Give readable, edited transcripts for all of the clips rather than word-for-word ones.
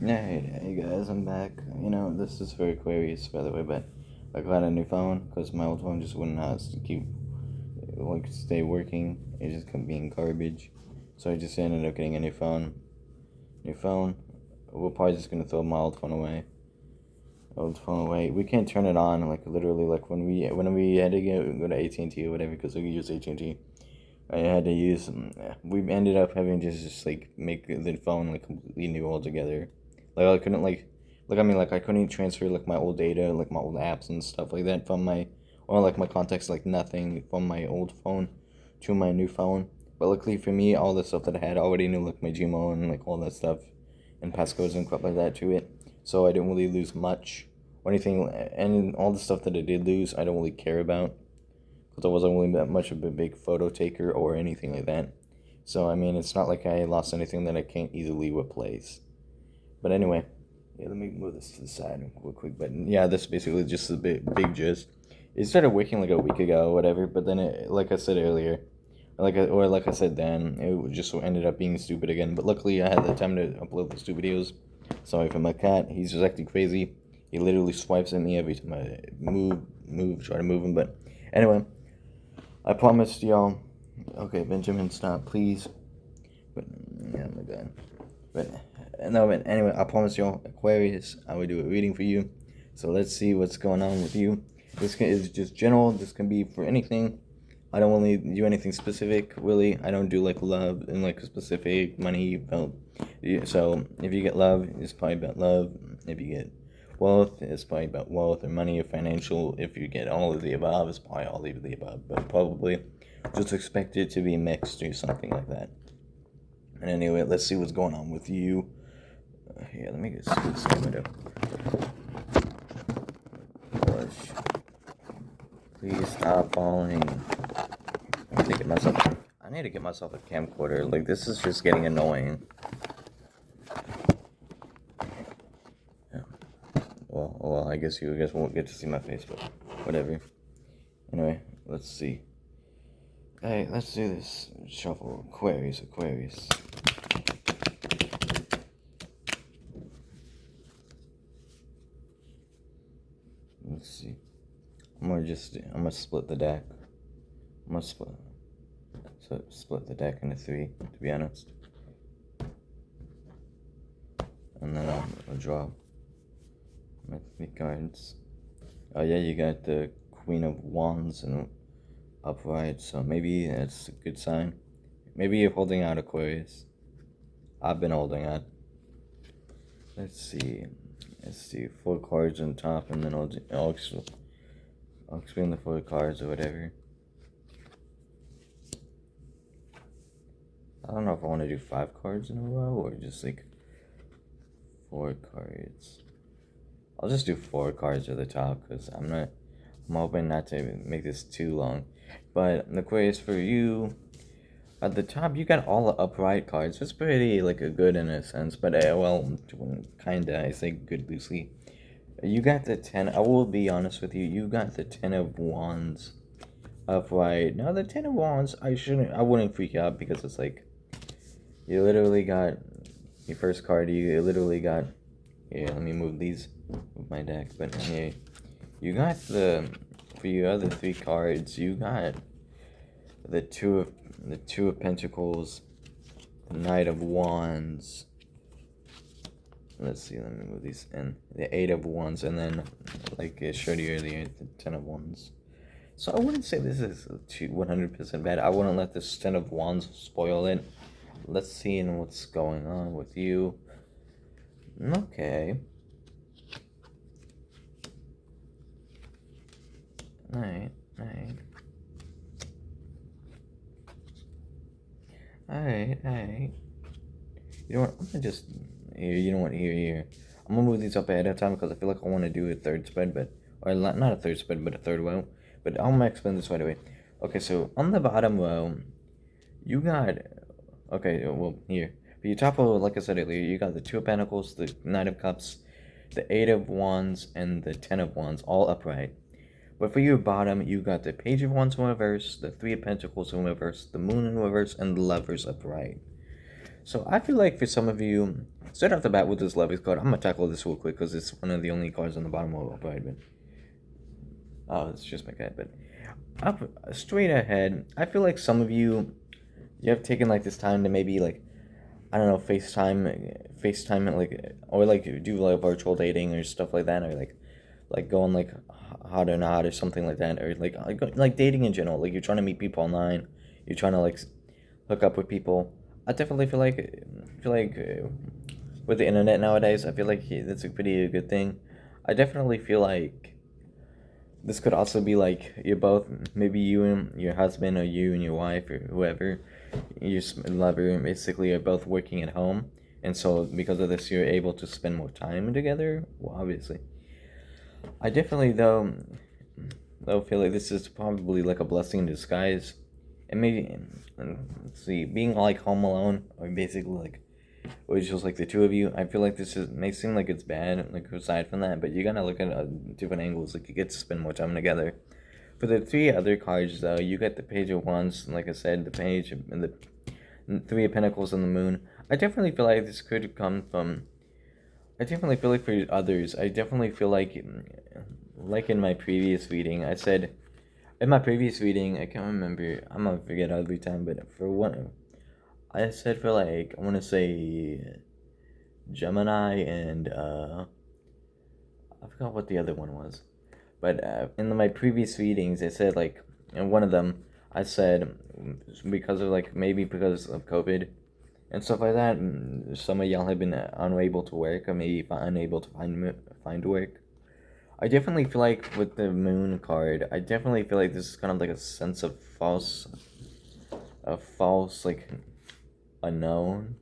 Hey guys, I'm back. This is for Aquarius, by the way, but I got a new phone because my old phone just wouldn't keep, stay working. It just kept being garbage. So I just ended up getting a new phone. New phone. We're probably just gonna throw my old phone away. Old phone away. We can't turn it on, like literally, like when we had to go to AT&T or whatever, because we use AT&T. I had to use. We ended up having to just like make the phone like completely new altogether. Like I couldn't I couldn't transfer like my old data, like my old apps and stuff like that from my or like my contacts, like nothing from my old phone to my new phone. But luckily for me, all the stuff that I had I already knew, like my Gmail and like all that stuff, and passcodes and crap like that to it. So I didn't really lose much or anything, and all the stuff that I did lose, I don't really care about because I wasn't really that much of a big photo taker or anything like that. So I mean, it's not like I lost anything that I can't easily replace. But anyway, yeah, let me move this to the side real quick. But yeah, that's basically just a big gist. It started working like a week ago or whatever, but then like I said earlier, like I said then, it just ended up being stupid again. But luckily, I had the time to upload those two videos. Sorry for my cat. He's just acting crazy. He literally swipes at me every time I try to move him. But anyway, I promised y'all. Okay, Benjamin, stop, please. But yeah, my God. But no, but anyway, I promise y'all, Aquarius, I will do a reading for you. So let's see what's going on with you. Is just general. This can be for anything. I don't really do anything specific, really. I don't do like love and like specific money. So if you get love, it's probably about love. If you get wealth, it's probably about wealth or money or financial. If you get all of the above, it's probably all of the above. But probably just expect it to be mixed or something like that. And anyway, let's see what's going on with you. Here, let me get some window. Gosh. Please stop falling. I need to get myself a camcorder. Like, this is just getting annoying. Yeah. Well, I guess you guys won't get to see my face, but whatever. Anyway, let's see. Hey, let's do this. Shuffle. Aquarius. Let's see. I'm gonna split the deck. I'm gonna split the deck into three, to be honest. And then I'll draw my three cards. Oh yeah, you got the Queen of Wands and upright, so maybe that's a good sign. Maybe you're holding out, Aquarius. I've been holding out. Let's see. 4 cards on top, and then I'll explain the 4 cards or whatever. I don't know if I want to do 5 cards in a row or just like 4 cards. I'll just do 4 cards at the top because I'm hoping not to make this too long. But Aquarius, for you, at the top you got all the upright cards. It's pretty like a good in a sense, but well, kinda. I say good loosely. You got the 10. I will be honest with you. You got the 10 of Wands upright. Now the 10 of Wands, I wouldn't freak out because it's like you literally got your first card. You literally got. Yeah, let me move these with my deck. But yeah, you got for your other 3 cards. You got the two of Pentacles, the Knight of Wands. Let's see, let me move these in. The 8 of Wands, and then, like I showed you earlier, the 10 of Wands. So I wouldn't say this is 100% bad. I wouldn't let this 10 of Wands spoil it. Let's see what's going on with you. Okay. Alright. You know what? I'm gonna just here. You know what? Here. I'm gonna move these up ahead of time because I feel like I want to do a third spread, or not a third spread, but a third row. But I'm gonna explain this right away. Okay, so on the bottom row, you got. Okay, well here. For your top row, like I said earlier, you got the 2 of Pentacles, the 9 of Cups, the 8 of Wands, and the 10 of Wands, all upright. But for your bottom, you got the Page of Wands in reverse, the 3 of Pentacles in reverse, the Moon in reverse, and the Lovers upright. So I feel like for some of you, straight off the bat with this Levis card, I'm gonna tackle this real quick because it's one of the only cards on the bottom of the but oh, it's just my cat. But up straight ahead, I feel like some of you have taken like this time to maybe like I don't know FaceTime it like or like do like virtual dating or stuff like that or like go on like hot or not or something like that or like dating in general. Like you're trying to meet people online, you're trying to like hook up with people. I definitely feel like with the internet nowadays, I feel like that's a pretty good thing. I definitely feel like this could also be like you're both maybe you and your husband or you and your wife or whoever your lover basically are both working at home, and so because of this you're able to spend more time together. Well, obviously, I definitely though feel like this is probably like a blessing in disguise, and maybe let's see, being like home alone or basically like or it's just like the two of you. I feel like this is may seem like it's bad, like aside from that, but you gotta look at different angles. Like you get to spend more time together. For the three other cards, though, you get the Page of Wands, like I said, the Page and the Three of Pentacles and the Moon. I definitely feel like this could come from. I definitely feel like for others, I definitely feel like in my previous reading, I said in my previous reading, I can't remember. I'm gonna forget every time, but for one, I said for like I want to say Gemini and I forgot what the other one was. But in my previous readings, I said like in one of them, I said because of like maybe because of COVID and stuff like that, some of y'all have been unable to work or maybe unable to find work. I definitely feel like with the Moon card, I definitely feel like this is kind of like a sense of false like unknown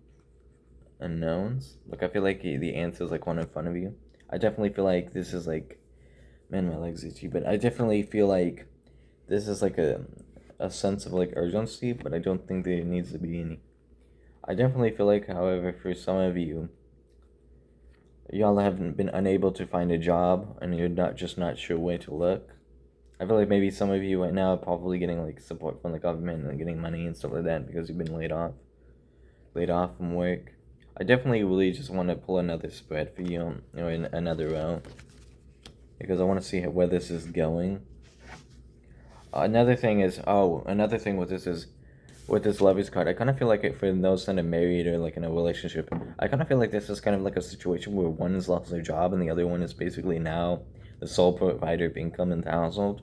unknowns. Like I feel like the answer is like one in front of you. I definitely feel like this is like, man, my legs itchy, but I definitely feel like this is like a sense of like urgency, but I don't think there needs to be any. I definitely feel like, however, for some of you, y'all haven't been unable to find a job and you're not sure where to look. I feel like maybe some of you right now are probably getting like support from the government and getting money and stuff like that because you've been laid off from work. I definitely really just want to pull another spread for you, in another row, because I want to see where this is going. Another thing with this is, with this Lovers card, I kind of feel like for those that are married or like in a relationship, I kind of feel like this is kind of like a situation where one has lost their job and the other one is basically now the sole provider of income in the household.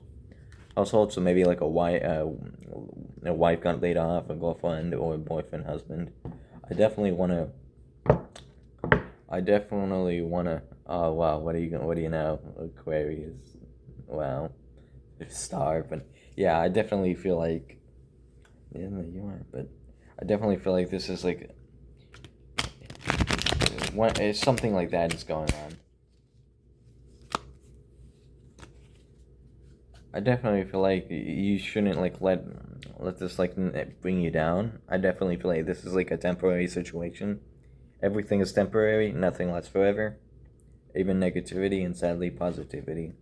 So maybe like a wife got laid off, a girlfriend or a boyfriend, husband. I definitely want to Oh wow, what do you know? Aquarius. Wow, star. But yeah, I definitely feel like yeah, no, you are. But I definitely feel like this is like it's something like that is going on. I definitely feel like you shouldn't like let this like bring you down. I definitely feel like this is like a temporary situation. Everything is temporary. Nothing lasts forever. Even negativity and sadly positivity.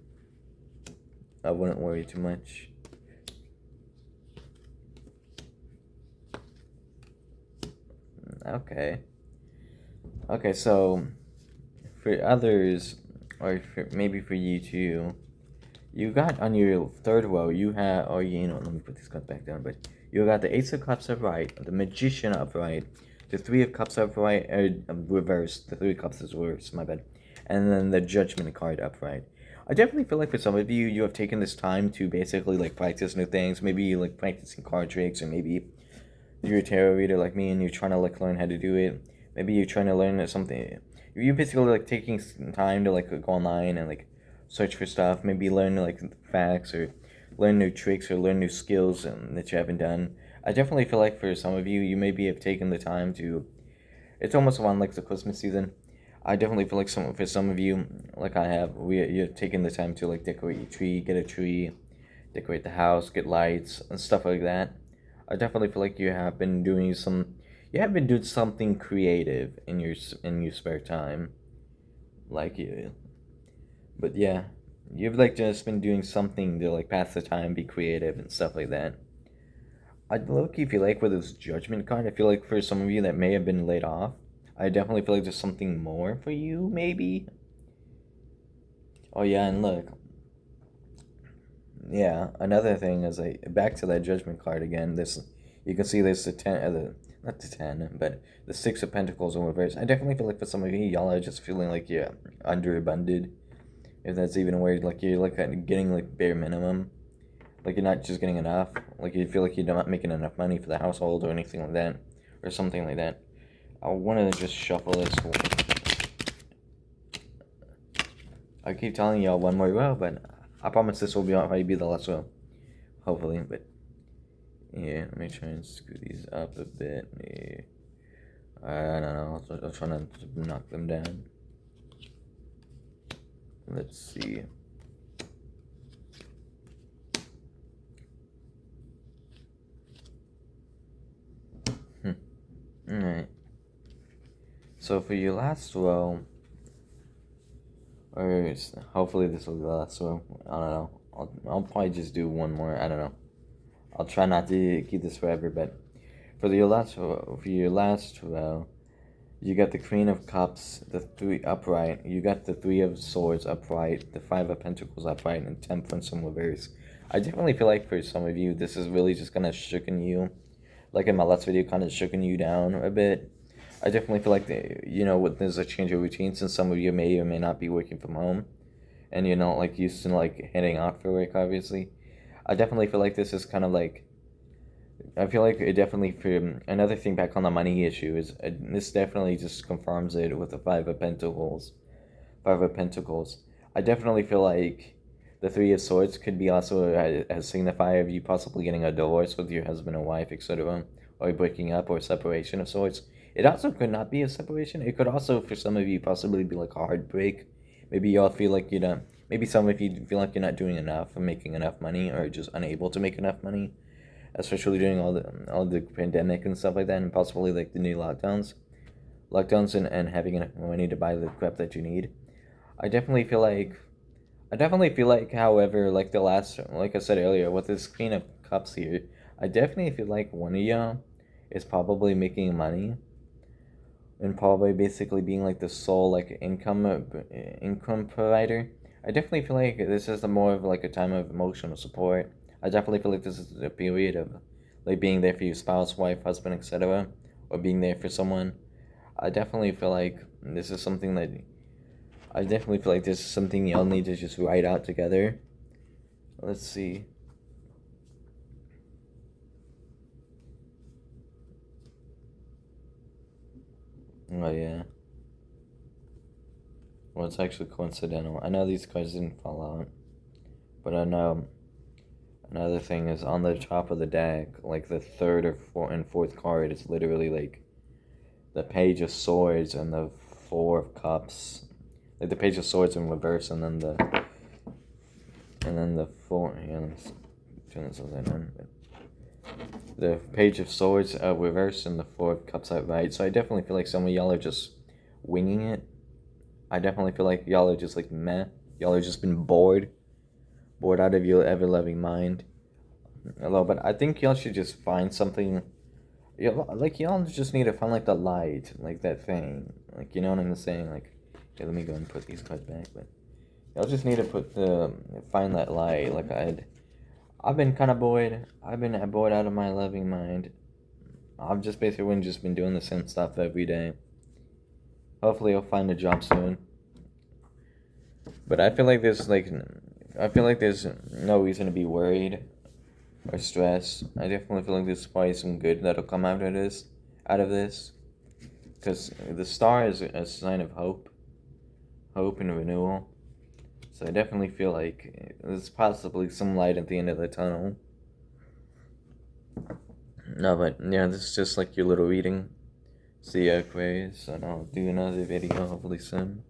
I wouldn't worry too much. Okay. Okay, so for others, or maybe for you too, you got on your third row, you have, oh, let me put this cup back down, but you got the Ace of Cups upright, the Magician upright, the Three of Cups upright, reversed, the Three of Cups is reversed, my bad, and then the Judgment card upright. I definitely feel like for some of you, you have taken this time to basically like practice new things, maybe like practicing card tricks, or maybe you're a tarot reader like me and you're trying to like learn how to do it. Maybe you're trying to learn something. You're basically like taking time to like go online and like search for stuff. Maybe learn like facts or learn new tricks or learn new skills that you haven't done. I definitely feel like for some of you, you maybe have taken the time to. It's almost around like the Christmas season. I definitely feel like for some of you, like I have, you're taking the time to like decorate your tree, get a tree, decorate the house, get lights and stuff like that. I definitely feel like you have been doing something creative in your spare time, like you. But yeah, you've like just been doing something to like pass the time, be creative and stuff like that. I low-key feel like with this judgment card, I feel like for some of you that may have been laid off, I definitely feel like there's something more for you, maybe. Oh yeah, and look, yeah, another thing is like back to that judgment card again. This you can see there's the ten, not the ten, but the six of pentacles in reverse. I definitely feel like for some of you, y'all are just feeling like you're underabundant, if that's even a word. Like you're like getting like bare minimum, like you're not just getting enough. Like you feel like you're not making enough money for the household or anything like that, or something like that. I want to just shuffle this. I keep telling y'all one more row, but I promise this will probably be the last row. Hopefully, but yeah, let me try and screw these up a bit. Yeah. I don't know, I'll try not to knock them down. Let's see. Alright. So for your last row, or hopefully this will be the last row. I don't know. I'll probably just do one more. I don't know. I'll try not to keep this forever, but for your last row, you got the Queen of Cups, the 3 upright. You got the 3 of Swords upright, the 5 of Pentacles upright, and Temperance in reverse. I definitely feel like for some of you, this is really just kind of shooken you. Like in my last video, kind of shooken you down a bit. I definitely feel like, there's a change of routine since some of you may or may not be working from home. And you're not, like, used to, like, heading out for work, obviously. I definitely feel like this is kind of like, I feel like it definitely, for another thing back on the money issue, is this definitely just confirms it with the Five of Pentacles. Five of Pentacles. I definitely feel like the Three of Swords could be also a signifier of you possibly getting a divorce with your husband or wife, etc., or breaking up or separation of sorts. It also could not be a separation. It could also, for some of you, possibly be like a heartbreak. Maybe y'all feel like you're not. Maybe some of you feel like you're not doing enough or making enough money, or just unable to make enough money, especially during all the pandemic and stuff like that, and possibly like the new lockdowns, and having enough money to buy the crap that you need. I definitely feel like, however, like like I said earlier, with this Queen of Cups here, I definitely feel like one of y'all is probably making money and probably basically being like the sole like income provider. I definitely feel like this is more of like a time of emotional support. I definitely feel like this is a period of like being there for your spouse, wife, husband, etc., or being there for someone. I definitely feel like this is something that I definitely feel like this is something y'all need to just write out together. Let's see. Oh yeah. Well, it's actually coincidental. I know these cards didn't fall out, but I know another thing is on the top of the deck, like the third or fourth card is literally like the Page of Swords and the Four of Cups. Like the Page of Swords in reverse, and then the four. Yeah, let's turn this upside down. The Page of Swords reverse and the Four of Cups outright. So I definitely feel like some of y'all are just winging it. I definitely feel like y'all are just like meh. Y'all are just been bored out of your ever loving mind. Hello, but I think y'all should just find something. Y'all just need to find like the light, like that thing. Like, you know what I'm saying? Like, okay, let me go and put these cards back. But y'all just need to find that light. Like I've been kind of bored. I've been bored out of my loving mind. I've just basically just been doing the same stuff every day. Hopefully, I'll find a job soon. But I feel like there's no reason to be worried or stressed. I definitely feel like there's probably some good that'll come out of this, because the star is a sign of hope and renewal. So I definitely feel like there's possibly some light at the end of the tunnel. No, but yeah, this is just like your little reading. See you, Aquarius, and I'll do another video hopefully soon.